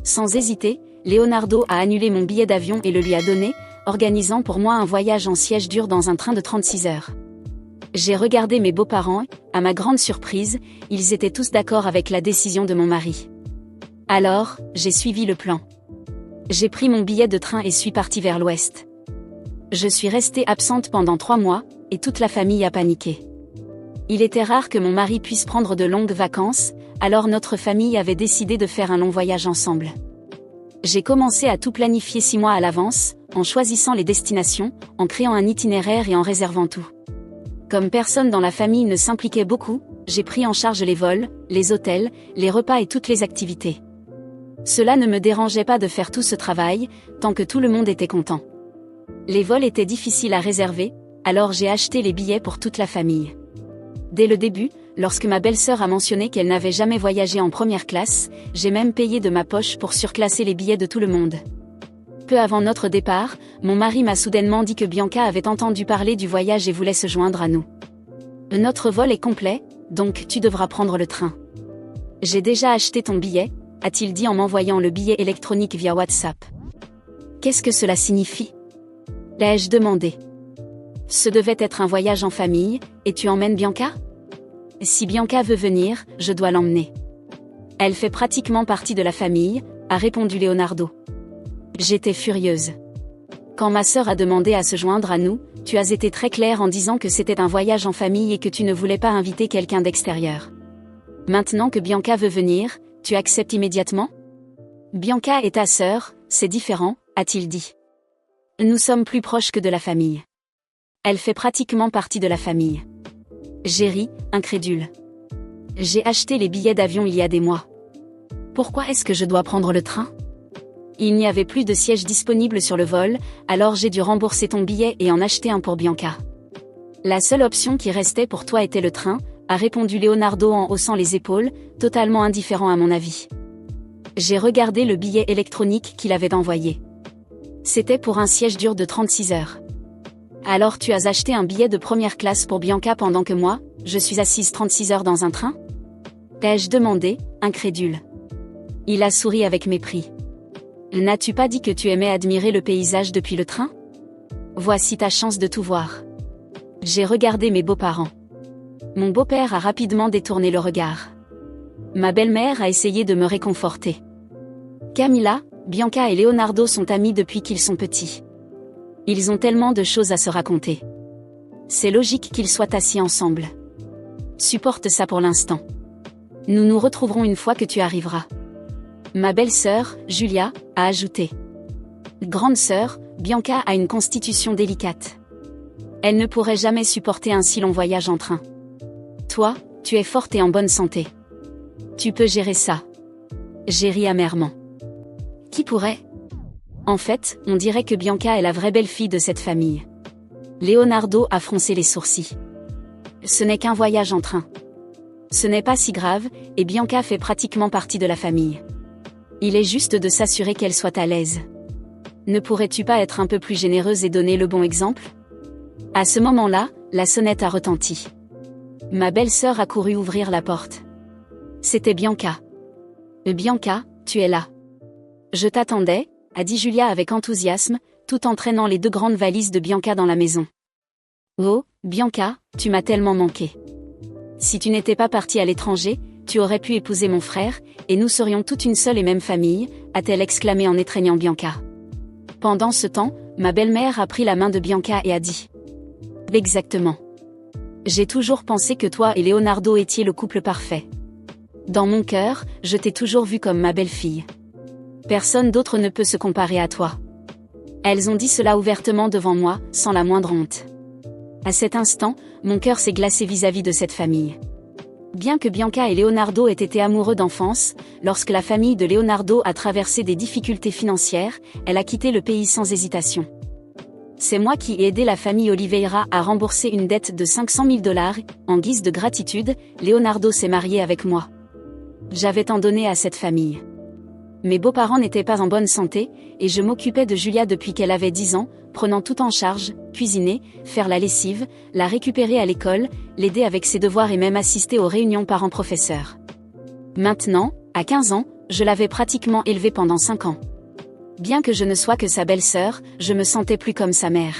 Sans hésiter, Leonardo a annulé mon billet d'avion et le lui a donné, organisant pour moi un voyage en siège dur dans un train de 36 heures. J'ai regardé mes beaux-parents, à ma grande surprise, ils étaient tous d'accord avec la décision de mon mari. Alors, j'ai suivi le plan. J'ai pris mon billet de train et suis partie vers l'ouest. Je suis restée absente pendant 3 mois, et toute la famille a paniqué. Il était rare que mon mari puisse prendre de longues vacances, alors notre famille avait décidé de faire un long voyage ensemble. J'ai commencé à tout planifier 6 mois à l'avance, en choisissant les destinations, en créant un itinéraire et en réservant tout. Comme personne dans la famille ne s'impliquait beaucoup, j'ai pris en charge les vols, les hôtels, les repas et toutes les activités. Cela ne me dérangeait pas de faire tout ce travail, tant que tout le monde était content. Les vols étaient difficiles à réserver, alors j'ai acheté les billets pour toute la famille. Dès le début, lorsque ma belle-sœur a mentionné qu'elle n'avait jamais voyagé en première classe, j'ai même payé de ma poche pour surclasser les billets de tout le monde. Peu avant notre départ, mon mari m'a soudainement dit que Bianca avait entendu parler du voyage et voulait se joindre à nous. Notre vol est complet, donc tu devras prendre le train. J'ai déjà acheté ton billet, a-t-il dit en m'envoyant le billet électronique via WhatsApp. Qu'est-ce que cela signifie ? L'ai-je demandé. Ce devait être un voyage en famille, et tu emmènes Bianca ? Si Bianca veut venir, je dois l'emmener. Elle fait pratiquement partie de la famille, a répondu Leonardo. J'étais furieuse. Quand ma sœur a demandé à se joindre à nous, tu as été très claire en disant que c'était un voyage en famille et que tu ne voulais pas inviter quelqu'un d'extérieur. Maintenant que Bianca veut venir, tu acceptes immédiatement ? Bianca est ta sœur, c'est différent, a-t-il dit. Nous sommes plus proches que de la famille. Elle fait pratiquement partie de la famille. J'ai ri, incrédule. J'ai acheté les billets d'avion il y a des mois. Pourquoi est-ce que je dois prendre le train ? Il n'y avait plus de sièges disponibles sur le vol, alors j'ai dû rembourser ton billet et en acheter un pour Bianca. La seule option qui restait pour toi était le train, a répondu Leonardo en haussant les épaules, totalement indifférent à mon avis. J'ai regardé le billet électronique qu'il avait envoyé. C'était pour un siège dur de 36 heures. Alors tu as acheté un billet de première classe pour Bianca pendant que moi, je suis assise 36 heures dans un train ? Ai-je demandé, incrédule. Il a souri avec mépris. N'as-tu pas dit que tu aimais admirer le paysage depuis le train ? Voici ta chance de tout voir. J'ai regardé mes beaux-parents. Mon beau-père a rapidement détourné le regard. Ma belle-mère a essayé de me réconforter. Camilla, Bianca et Leonardo sont amis depuis qu'ils sont petits. Ils ont tellement de choses à se raconter. C'est logique qu'ils soient assis ensemble. Supporte ça pour l'instant. Nous nous retrouverons une fois que tu arriveras. Ma belle-sœur, Julia, a ajouté. Grande sœur, Bianca a une constitution délicate. Elle ne pourrait jamais supporter un si long voyage en train. Toi, tu es forte et en bonne santé. Tu peux gérer ça. J'ai ri amèrement. Qui pourrait ? En fait, on dirait que Bianca est la vraie belle-fille de cette famille. Leonardo a froncé les sourcils. Ce n'est qu'un voyage en train. Ce n'est pas si grave, et Bianca fait pratiquement partie de la famille. Il est juste de s'assurer qu'elle soit à l'aise. Ne pourrais-tu pas être un peu plus généreuse et donner le bon exemple ? À ce moment-là, la sonnette a retenti. Ma belle-sœur a couru ouvrir la porte. C'était Bianca. Bianca, tu es là. Je t'attendais, a dit Julia avec enthousiasme, tout en traînant les 2 grandes valises de Bianca dans la maison. Oh, Bianca, tu m'as tellement manqué. Si tu n'étais pas partie à l'étranger, tu aurais pu épouser mon frère, et nous serions toute une seule et même famille, a-t-elle exclamé en étreignant Bianca. Pendant ce temps, ma belle-mère a pris la main de Bianca et a dit. Exactement. J'ai toujours pensé que toi et Leonardo étiez le couple parfait. Dans mon cœur, je t'ai toujours vue comme ma belle-fille. Personne d'autre ne peut se comparer à toi. Elles ont dit cela ouvertement devant moi, sans la moindre honte. À cet instant, mon cœur s'est glacé vis-à-vis de cette famille. Bien que Bianca et Leonardo aient été amoureux d'enfance, lorsque la famille de Leonardo a traversé des difficultés financières, elle a quitté le pays sans hésitation. C'est moi qui ai aidé la famille Oliveira à rembourser une dette de $500 000, en guise de gratitude, Leonardo s'est marié avec moi. J'avais tant donné à cette famille. Mes beaux-parents n'étaient pas en bonne santé, et je m'occupais de Julia depuis qu'elle avait 10 ans, prenant tout en charge, cuisiner, faire la lessive, la récupérer à l'école, l'aider avec ses devoirs et même assister aux réunions parents-professeurs. Maintenant, à 15 ans, Je l'avais pratiquement élevée pendant 5 ans. Bien que je ne sois que sa belle-sœur, je me sentais plus comme sa mère.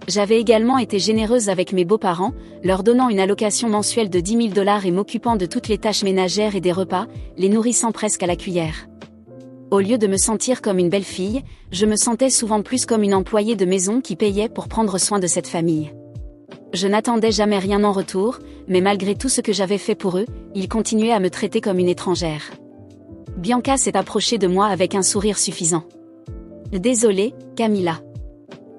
J'avais également été généreuse avec mes beaux-parents, leur donnant une allocation mensuelle de 10 000 $ et m'occupant de toutes les tâches ménagères et des repas, les nourrissant presque à la cuillère. Au lieu de me sentir comme une belle-fille, je me sentais souvent plus comme une employée de maison qui payait pour prendre soin de cette famille. Je n'attendais jamais rien en retour, mais malgré tout ce que j'avais fait pour eux, ils continuaient à me traiter comme une étrangère. Bianca s'est approchée de moi avec un sourire suffisant. Désolée, Camilla.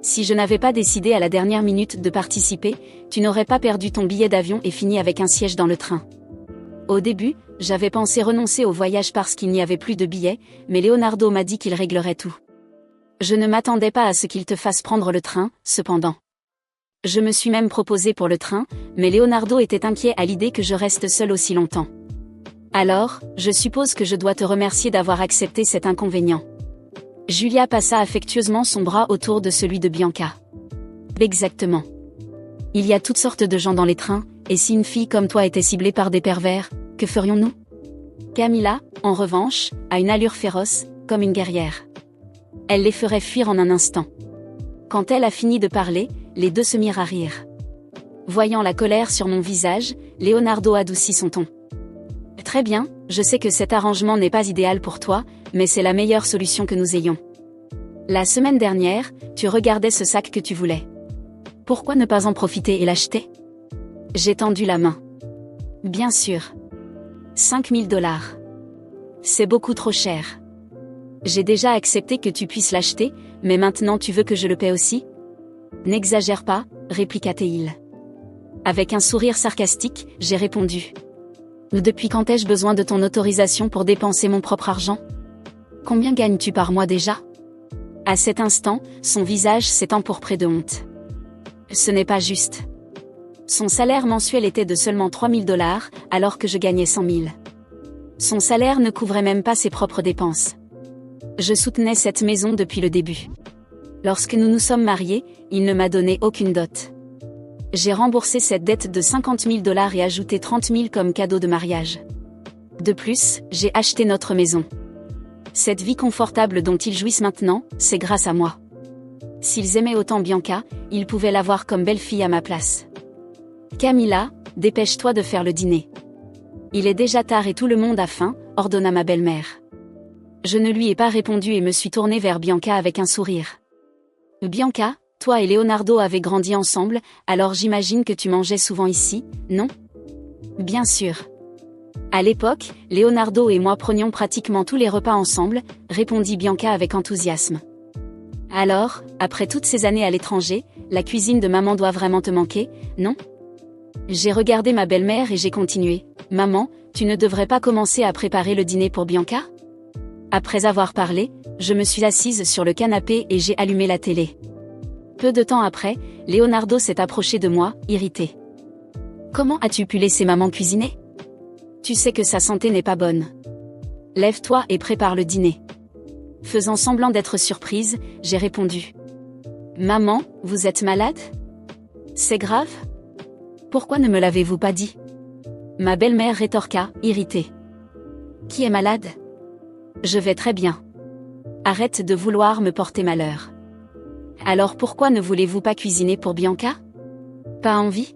Si je n'avais pas décidé à la dernière minute de participer, tu n'aurais pas perdu ton billet d'avion et fini avec un siège dans le train. Au début, j'avais pensé renoncer au voyage parce qu'il n'y avait plus de billets, mais Leonardo m'a dit qu'il réglerait tout. Je ne m'attendais pas à ce qu'il te fasse prendre le train, cependant. Je me suis même proposé pour le train, mais Leonardo était inquiet à l'idée que je reste seule aussi longtemps. Alors, je suppose que je dois te remercier d'avoir accepté cet inconvénient. Julia passa affectueusement son bras autour de celui de Bianca. Exactement. Il y a toutes sortes de gens dans les trains, et si une fille comme toi était ciblée par des pervers, que ferions-nous? Camilla, en revanche, a une allure féroce, comme une guerrière. Elle les ferait fuir en un instant. Quand elle a fini de parler, les deux se mirent à rire. Voyant la colère sur mon visage, Leonardo adoucit son ton. Très bien, je sais que cet arrangement n'est pas idéal pour toi, mais c'est la meilleure solution que nous ayons. La semaine dernière, tu regardais ce sac que tu voulais. Pourquoi ne pas en profiter et l'acheter? J'ai tendu la main. Bien sûr. 5 000 $. C'est beaucoup trop cher. J'ai déjà accepté que tu puisses l'acheter, mais maintenant tu veux que je le paie aussi? N'exagère pas, répliqua-t-il. Avec un sourire sarcastique, j'ai répondu. Depuis quand ai-je besoin de ton autorisation pour dépenser mon propre argent? Combien gagnes-tu par mois déjà? À cet instant, son visage s'est empourpré de honte. Ce n'est pas juste. Son salaire mensuel était de seulement 3 000 $, alors que je gagnais 100 000. Son salaire ne couvrait même pas ses propres dépenses. Je soutenais cette maison depuis le début. Lorsque nous nous sommes mariés, il ne m'a donné aucune dot. J'ai remboursé cette dette de 50 000 $ et ajouté 30 000 comme cadeau de mariage. De plus, j'ai acheté notre maison. Cette vie confortable dont ils jouissent maintenant, c'est grâce à moi. S'ils aimaient autant Bianca, ils pouvaient l'avoir comme belle-fille à ma place. Camilla, dépêche-toi de faire le dîner. Il est déjà tard et tout le monde a faim, ordonna ma belle-mère. Je ne lui ai pas répondu et me suis tournée vers Bianca avec un sourire. Bianca, toi et Leonardo avez grandi ensemble, alors j'imagine que tu mangeais souvent ici, non? Bien sûr. À l'époque, Leonardo et moi prenions pratiquement tous les repas ensemble, répondit Bianca avec enthousiasme. Alors, après toutes ces années à l'étranger, la cuisine de maman doit vraiment te manquer, non? J'ai regardé ma belle-mère et j'ai continué. Maman, tu ne devrais pas commencer à préparer le dîner pour Bianca? Après avoir parlé, je me suis assise sur le canapé et j'ai allumé la télé. Peu de temps après, Leonardo s'est approché de moi, irrité. Comment as-tu pu laisser maman cuisiner? Tu sais que sa santé n'est pas bonne. Lève-toi et prépare le dîner. Faisant semblant d'être surprise, j'ai répondu. Maman, vous êtes malade? C'est grave? Pourquoi ne me l'avez-vous pas dit? Ma belle-mère rétorqua, irritée. Qui est malade? Je vais très bien. Arrête de vouloir me porter malheur. Alors pourquoi ne voulez-vous pas cuisiner pour Bianca? Pas envie?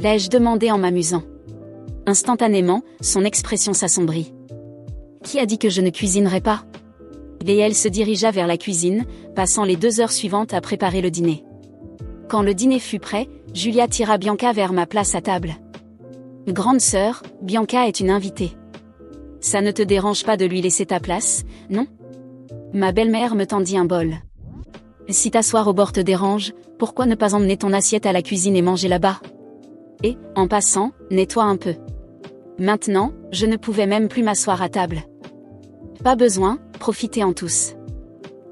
L'ai-je demandé en m'amusant. Instantanément, son expression s'assombrit. Qui a dit que je ne cuisinerais pas? Et elle se dirigea vers la cuisine, passant les 2 heures suivantes à préparer le dîner. Quand le dîner fut prêt, Julia tira Bianca vers ma place à table. Grande sœur, Bianca est une invitée. Ça ne te dérange pas de lui laisser ta place, non? Ma belle-mère me tendit un bol. Si t'asseoir au bord te dérange, pourquoi ne pas emmener ton assiette à la cuisine et manger là-bas? Et, en passant, nettoie un peu. Maintenant, je ne pouvais même plus m'asseoir à table. Pas besoin, profitez-en tous.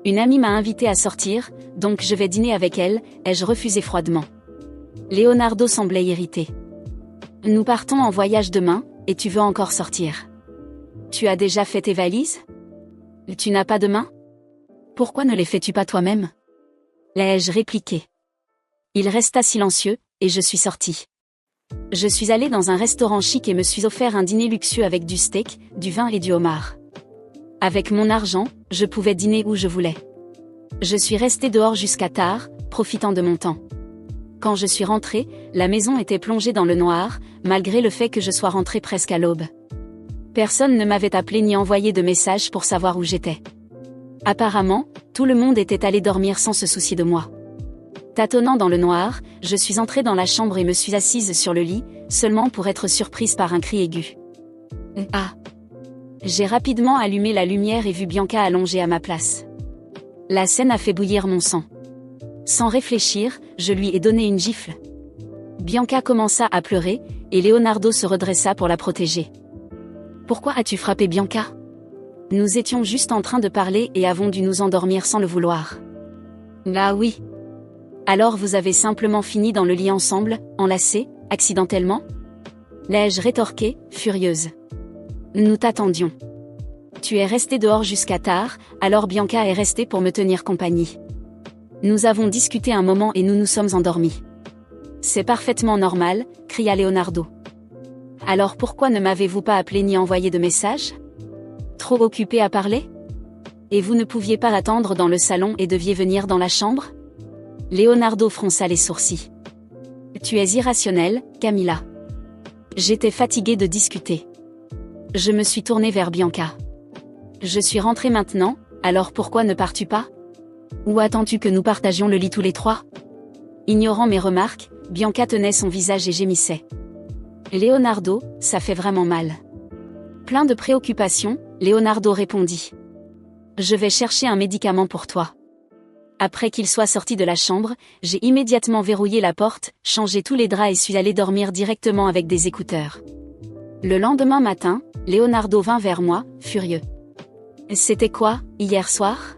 Une amie m'a invité à sortir, donc je vais dîner avec elle, ai-je refusé froidement. Leonardo semblait irrité. Nous partons en voyage demain, et tu veux encore sortir. Tu as déjà fait tes valises? Tu n'as pas de main? Pourquoi ne les fais-tu pas toi-même? L'ai-je répliqué. Il resta silencieux, et je suis sortie. Je suis allée dans un restaurant chic et me suis offert un dîner luxueux avec du steak, du vin et du homard. Avec mon argent, je pouvais dîner où je voulais. Je suis restée dehors jusqu'à tard, profitant de mon temps. Quand je suis rentrée, la maison était plongée dans le noir, malgré le fait que je sois rentrée presque à l'aube. Personne ne m'avait appelé ni envoyé de message pour savoir où j'étais. Apparemment, tout le monde était allé dormir sans se soucier de moi. Tâtonnant dans le noir, je suis entrée dans la chambre et me suis assise sur le lit, seulement pour être surprise par un cri aigu. Ah! J'ai rapidement allumé la lumière et vu Bianca allongée à ma place. La scène a fait bouillir mon sang. Sans réfléchir, je lui ai donné une gifle. Bianca commença à pleurer, et Leonardo se redressa pour la protéger. « Pourquoi as-tu frappé Bianca ? Nous étions juste en train de parler et avons dû nous endormir sans le vouloir. » « Ah oui. Alors vous avez simplement fini dans le lit ensemble, enlacés, accidentellement ? » l'ai-je rétorqué, furieuse. « Nous t'attendions. Tu es resté dehors jusqu'à tard, alors Bianca est restée pour me tenir compagnie. Nous avons discuté un moment et nous nous sommes endormis. »« C'est parfaitement normal, » cria Leonardo. « Alors pourquoi ne m'avez-vous pas appelé ni envoyé de message ? Trop occupé à parler ? Et vous ne pouviez pas attendre dans le salon et deviez venir dans la chambre ? » Leonardo fronça les sourcils. « Tu es irrationnelle, Camilla. » J'étais fatiguée de discuter. Je me suis tournée vers Bianca. « Je suis rentrée maintenant, alors pourquoi ne pars-tu pas ? Ou attends-tu que nous partagions le lit tous les trois ?» Ignorant mes remarques, Bianca tenait son visage et gémissait. « Leonardo, ça fait vraiment mal. » Plein de préoccupations, Leonardo répondit. « Je vais chercher un médicament pour toi. » Après qu'il soit sorti de la chambre, j'ai immédiatement verrouillé la porte, changé tous les draps et suis allée dormir directement avec des écouteurs. Le lendemain matin, Leonardo vint vers moi, furieux. « C'était quoi, hier soir ? »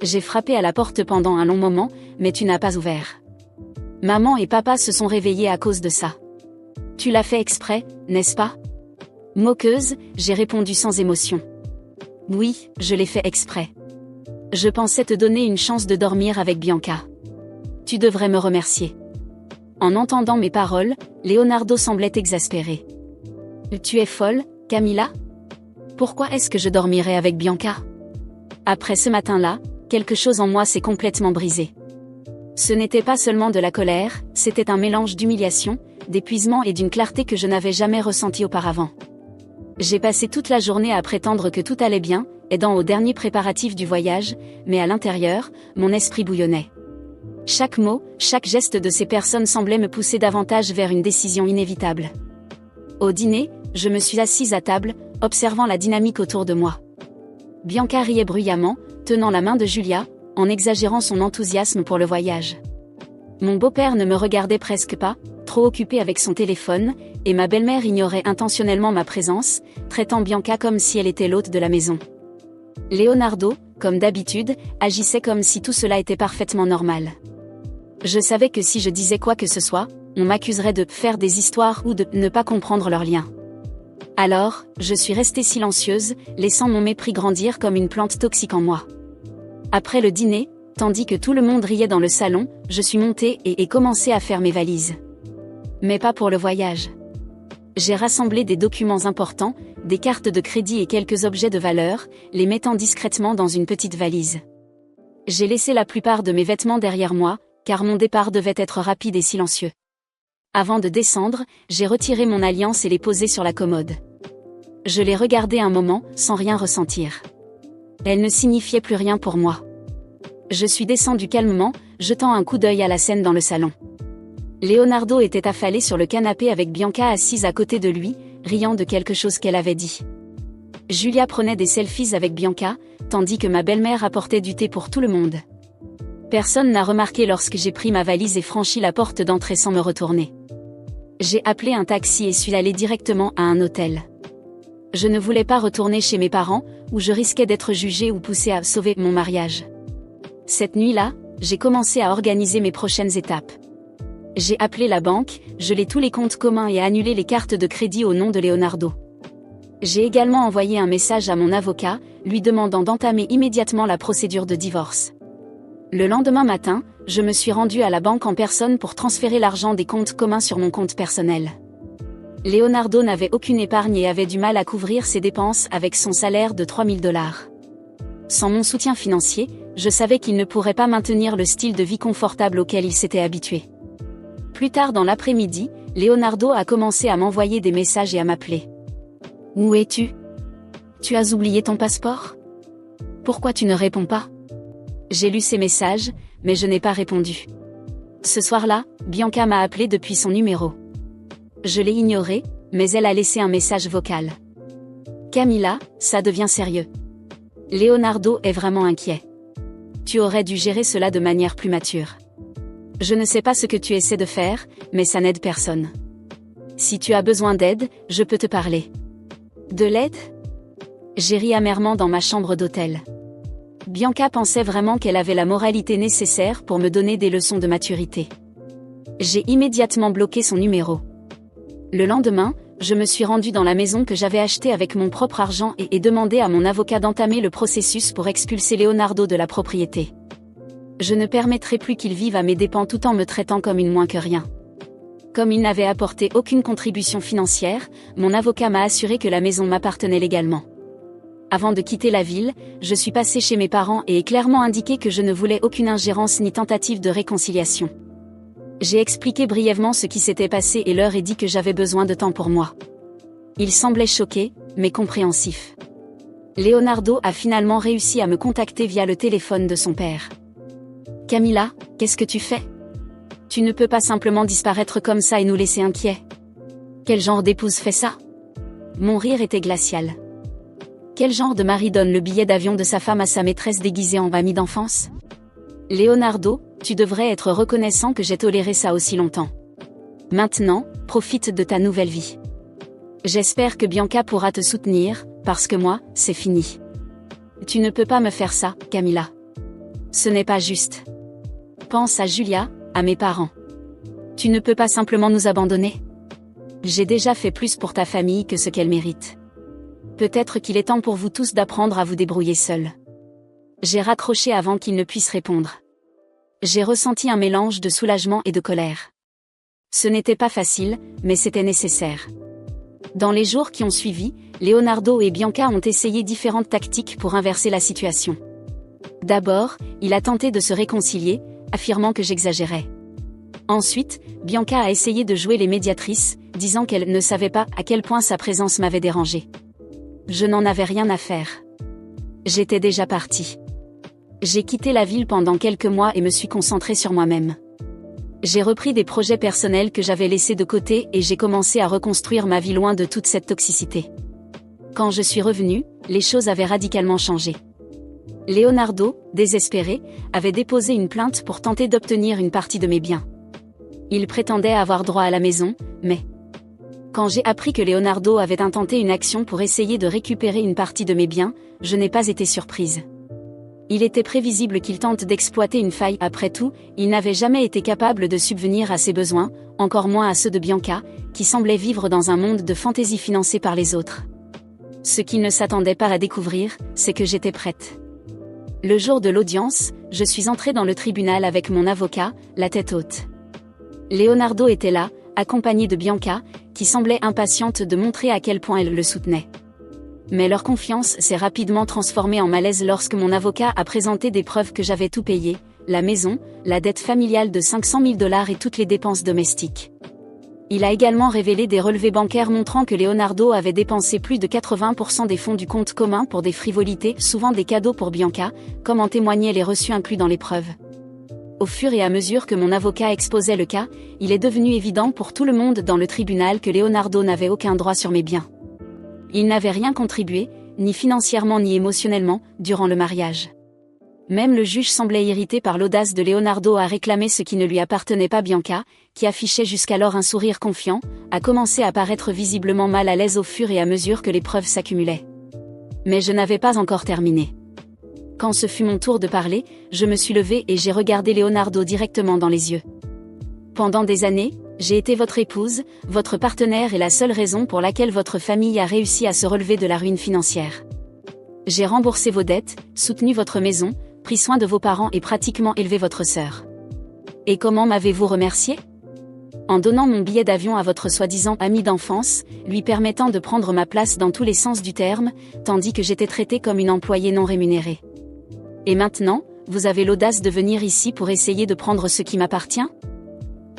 J'ai frappé à la porte pendant un long moment, mais tu n'as pas ouvert. Maman et papa se sont réveillés à cause de ça. Tu l'as fait exprès, n'est-ce pas ? Moqueuse, j'ai répondu sans émotion. Oui, je l'ai fait exprès. Je pensais te donner une chance de dormir avec Bianca. Tu devrais me remercier. En entendant mes paroles, Leonardo semblait exaspéré. Tu es folle, Camilla ? Pourquoi est-ce que je dormirais avec Bianca ? Après ce matin-là, quelque chose en moi s'est complètement brisé. Ce n'était pas seulement de la colère, c'était un mélange d'humiliation, d'épuisement et d'une clarté que je n'avais jamais ressentie auparavant. J'ai passé toute la journée à prétendre que tout allait bien, aidant aux derniers préparatifs du voyage, mais à l'intérieur, mon esprit bouillonnait. Chaque mot, chaque geste de ces personnes semblait me pousser davantage vers une décision inévitable. Au dîner, je me suis assise à table, observant la dynamique autour de moi. Bianca riait bruyamment, tenant la main de Julia, en exagérant son enthousiasme pour le voyage. Mon beau-père ne me regardait presque pas, trop occupé avec son téléphone, et ma belle-mère ignorait intentionnellement ma présence, traitant Bianca comme si elle était l'hôte de la maison. Leonardo, comme d'habitude, agissait comme si tout cela était parfaitement normal. Je savais que si je disais quoi que ce soit, on m'accuserait de faire des histoires ou de ne pas comprendre leurs liens. Alors, je suis restée silencieuse, laissant mon mépris grandir comme une plante toxique en moi. Après le dîner, tandis que tout le monde riait dans le salon, je suis montée et ai commencé à faire mes valises. Mais pas pour le voyage. J'ai rassemblé des documents importants, des cartes de crédit et quelques objets de valeur, les mettant discrètement dans une petite valise. J'ai laissé la plupart de mes vêtements derrière moi, car mon départ devait être rapide et silencieux. Avant de descendre, j'ai retiré mon alliance et l'ai posée sur la commode. Je l'ai regardée un moment, sans rien ressentir. Elle ne signifiait plus rien pour moi. Je suis descendue calmement, jetant un coup d'œil à la scène dans le salon. Leonardo était affalé sur le canapé avec Bianca assise à côté de lui, riant de quelque chose qu'elle avait dit. Julia prenait des selfies avec Bianca, tandis que ma belle-mère apportait du thé pour tout le monde. Personne n'a remarqué lorsque j'ai pris ma valise et franchi la porte d'entrée sans me retourner. J'ai appelé un taxi et suis allée directement à un hôtel. Je ne voulais pas retourner chez mes parents, où je risquais d'être jugée ou poussée à sauver mon mariage. Cette nuit-là, j'ai commencé à organiser mes prochaines étapes. J'ai appelé la banque, gelé tous les comptes communs et annulé les cartes de crédit au nom de Leonardo. J'ai également envoyé un message à mon avocat, lui demandant d'entamer immédiatement la procédure de divorce. Le lendemain matin, je me suis rendue à la banque en personne pour transférer l'argent des comptes communs sur mon compte personnel. Leonardo n'avait aucune épargne et avait du mal à couvrir ses dépenses avec son salaire de 3000 $. Sans mon soutien financier, je savais qu'il ne pourrait pas maintenir le style de vie confortable auquel il s'était habitué. Plus tard dans l'après-midi, Leonardo a commencé à m'envoyer des messages et à m'appeler. « Où es-tu ? Tu as oublié ton passeport ? Pourquoi tu ne réponds pas ?» J'ai lu ces messages, mais je n'ai pas répondu. Ce soir-là, Bianca m'a appelé depuis son numéro. Je l'ai ignoré, mais elle a laissé un message vocal. « Camilla, ça devient sérieux. Leonardo est vraiment inquiet. Tu aurais dû gérer cela de manière plus mature. Je ne sais pas ce que tu essaies de faire, mais ça n'aide personne. Si tu as besoin d'aide, je peux te parler. » De l'aide ? J'ai ri amèrement dans ma chambre d'hôtel. Bianca pensait vraiment qu'elle avait la moralité nécessaire pour me donner des leçons de maturité. J'ai immédiatement bloqué son numéro. Le lendemain, je me suis rendue dans la maison que j'avais achetée avec mon propre argent et ai demandé à mon avocat d'entamer le processus pour expulser Leonardo de la propriété. Je ne permettrai plus qu'il vive à mes dépens tout en me traitant comme une moins que rien. Comme il n'avait apporté aucune contribution financière, mon avocat m'a assuré que la maison m'appartenait légalement. Avant de quitter la ville, je suis passée chez mes parents et ai clairement indiqué que je ne voulais aucune ingérence ni tentative de réconciliation. J'ai expliqué brièvement ce qui s'était passé et leur ai dit que j'avais besoin de temps pour moi. Ils semblaient choqués, mais compréhensifs. Leonardo a finalement réussi à me contacter via le téléphone de son père. « Camilla, qu'est-ce que tu fais ? Tu ne peux pas simplement disparaître comme ça et nous laisser inquiets. Quel genre d'épouse fait ça ?» Mon rire était glacial. Quel genre de mari donne le billet d'avion de sa femme à sa maîtresse déguisée en amie d'enfance ? Leonardo, tu devrais être reconnaissant que j'ai toléré ça aussi longtemps. Maintenant, profite de ta nouvelle vie. J'espère que Bianca pourra te soutenir, parce que moi, c'est fini. Tu ne peux pas me faire ça, Camilla. Ce n'est pas juste. Pense à Julia, à mes parents. Tu ne peux pas simplement nous abandonner. J'ai déjà fait plus pour ta famille que ce qu'elle mérite. Peut-être qu'il est temps pour vous tous d'apprendre à vous débrouiller seuls. J'ai raccroché avant qu'il ne puisse répondre. J'ai ressenti un mélange de soulagement et de colère. Ce n'était pas facile, mais c'était nécessaire. Dans les jours qui ont suivi, Leonardo et Bianca ont essayé différentes tactiques pour inverser la situation. D'abord, il a tenté de se réconcilier, affirmant que j'exagérais. Ensuite, Bianca a essayé de jouer les médiatrices, disant qu'elle ne savait pas à quel point sa présence m'avait dérangée. Je n'en avais rien à faire. J'étais déjà partie. J'ai quitté la ville pendant quelques mois et me suis concentrée sur moi-même. J'ai repris des projets personnels que j'avais laissés de côté et j'ai commencé à reconstruire ma vie loin de toute cette toxicité. Quand je suis revenue, les choses avaient radicalement changé. Leonardo, désespéré, avait déposé une plainte pour tenter d'obtenir une partie de mes biens. Il prétendait avoir droit à la maison, mais... Quand j'ai appris que Leonardo avait intenté une action pour essayer de récupérer une partie de mes biens, je n'ai pas été surprise. Il était prévisible qu'il tente d'exploiter une faille. Après tout, il n'avait jamais été capable de subvenir à ses besoins, encore moins à ceux de Bianca, qui semblait vivre dans un monde de fantaisie financé par les autres. Ce qu'il ne s'attendait pas à découvrir, c'est que j'étais prête. Le jour de l'audience, je suis entrée dans le tribunal avec mon avocat, la tête haute. Leonardo était là, accompagné de Bianca, qui semblait impatiente de montrer à quel point elle le soutenait. Mais leur confiance s'est rapidement transformée en malaise lorsque mon avocat a présenté des preuves que j'avais tout payé, la maison, la dette familiale de 500 000 $ et toutes les dépenses domestiques. Il a également révélé des relevés bancaires montrant que Leonardo avait dépensé plus de 80% des fonds du compte commun pour des frivolités, souvent des cadeaux pour Bianca, comme en témoignaient les reçus inclus dans les preuves. Au fur et à mesure que mon avocat exposait le cas, il est devenu évident pour tout le monde dans le tribunal que Leonardo n'avait aucun droit sur mes biens. Il n'avait rien contribué, ni financièrement ni émotionnellement, durant le mariage. Même le juge semblait irrité par l'audace de Leonardo à réclamer ce qui ne lui appartenait pas. Bianca, qui affichait jusqu'alors un sourire confiant, a commencé à paraître visiblement mal à l'aise au fur et à mesure que les preuves s'accumulaient. Mais je n'avais pas encore terminé. Quand ce fut mon tour de parler, je me suis levée et j'ai regardé Leonardo directement dans les yeux. Pendant des années, j'ai été votre épouse, votre partenaire et la seule raison pour laquelle votre famille a réussi à se relever de la ruine financière. J'ai remboursé vos dettes, soutenu votre maison, pris soin de vos parents et pratiquement élevé votre sœur. Et comment m'avez-vous remercié ? En donnant mon billet d'avion à votre soi-disant ami d'enfance, lui permettant de prendre ma place dans tous les sens du terme, tandis que j'étais traitée comme une employée non rémunérée. Et maintenant, vous avez l'audace de venir ici pour essayer de prendre ce qui m'appartient?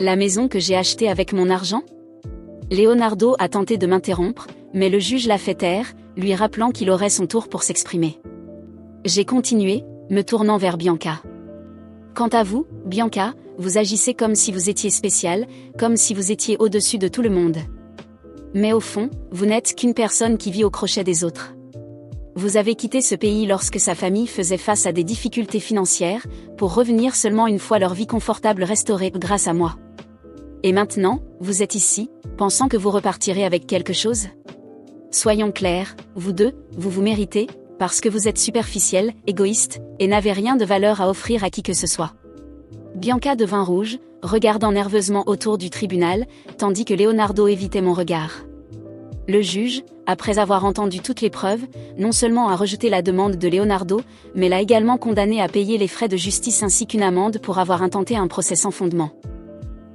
La maison que j'ai achetée avec mon argent? Leonardo a tenté de m'interrompre, mais le juge l'a fait taire, lui rappelant qu'il aurait son tour pour s'exprimer. J'ai continué, me tournant vers Bianca. Quant à vous, Bianca, vous agissez comme si vous étiez spéciale, comme si vous étiez au-dessus de tout le monde. Mais au fond, vous n'êtes qu'une personne qui vit au crochet des autres. Vous avez quitté ce pays lorsque sa famille faisait face à des difficultés financières, pour revenir seulement une fois leur vie confortable restaurée grâce à moi. Et maintenant, vous êtes ici, pensant que vous repartirez avec quelque chose? Soyons clairs, vous deux, vous vous méritez, parce que vous êtes superficiel, égoïste, et n'avez rien de valeur à offrir à qui que ce soit. Bianca devint rouge, regardant nerveusement autour du tribunal, tandis que Leonardo évitait mon regard. Le juge, après avoir entendu toutes les preuves, non seulement a rejeté la demande de Leonardo, mais l'a également condamné à payer les frais de justice ainsi qu'une amende pour avoir intenté un procès sans fondement.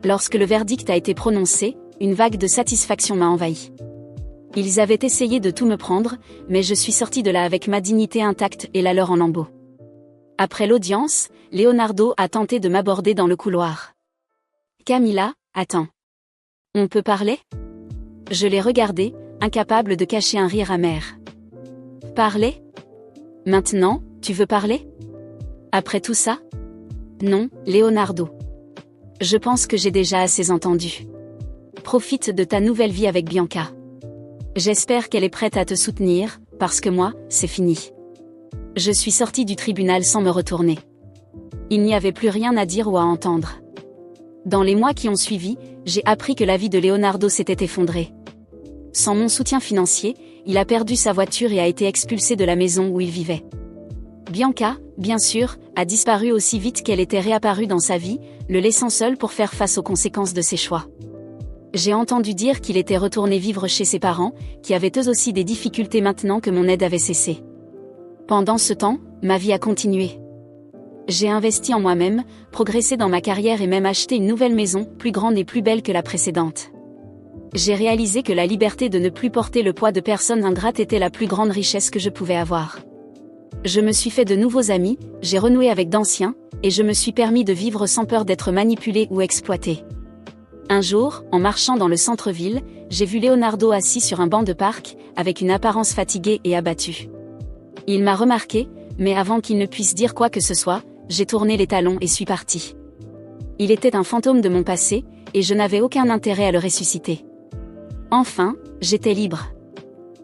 Lorsque le verdict a été prononcé, une vague de satisfaction m'a envahi. Ils avaient essayé de tout me prendre, mais je suis sortie de là avec ma dignité intacte et la leur en lambeaux. Après l'audience, Leonardo a tenté de m'aborder dans le couloir. « Camilla, attends. On peut parler ?» Je l'ai regardé, incapable de cacher un rire amer. « Parler ? Maintenant, tu veux parler ? Après tout ça ? Non, Leonardo. Je pense que j'ai déjà assez entendu. Profite de ta nouvelle vie avec Bianca. J'espère qu'elle est prête à te soutenir, parce que moi, c'est fini. Je suis sortie du tribunal sans me retourner. Il n'y avait plus rien à dire ou à entendre. Dans les mois qui ont suivi, j'ai appris que la vie de Leonardo s'était effondrée. Sans mon soutien financier, il a perdu sa voiture et a été expulsé de la maison où il vivait. Bianca, bien sûr, a disparu aussi vite qu'elle était réapparue dans sa vie, le laissant seul pour faire face aux conséquences de ses choix. J'ai entendu dire qu'il était retourné vivre chez ses parents, qui avaient eux aussi des difficultés maintenant que mon aide avait cessé. Pendant ce temps, ma vie a continué. J'ai investi en moi-même, progressé dans ma carrière et même acheté une nouvelle maison, plus grande et plus belle que la précédente. J'ai réalisé que la liberté de ne plus porter le poids de personnes ingrates était la plus grande richesse que je pouvais avoir. Je me suis fait de nouveaux amis, j'ai renoué avec d'anciens, et je me suis permis de vivre sans peur d'être manipulé ou exploité. Un jour, en marchant dans le centre-ville, j'ai vu Leonardo assis sur un banc de parc, avec une apparence fatiguée et abattue. Il m'a remarqué, mais avant qu'il ne puisse dire quoi que ce soit, j'ai tourné les talons et suis parti. Il était un fantôme de mon passé, et je n'avais aucun intérêt à le ressusciter. Enfin, j'étais libre.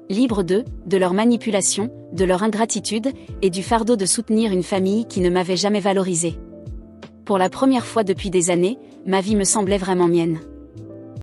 Libre d'eux, de leur manipulation, de leur ingratitude, et du fardeau de soutenir une famille qui ne m'avait jamais valorisé. Pour la première fois depuis des années, ma vie me semblait vraiment mienne.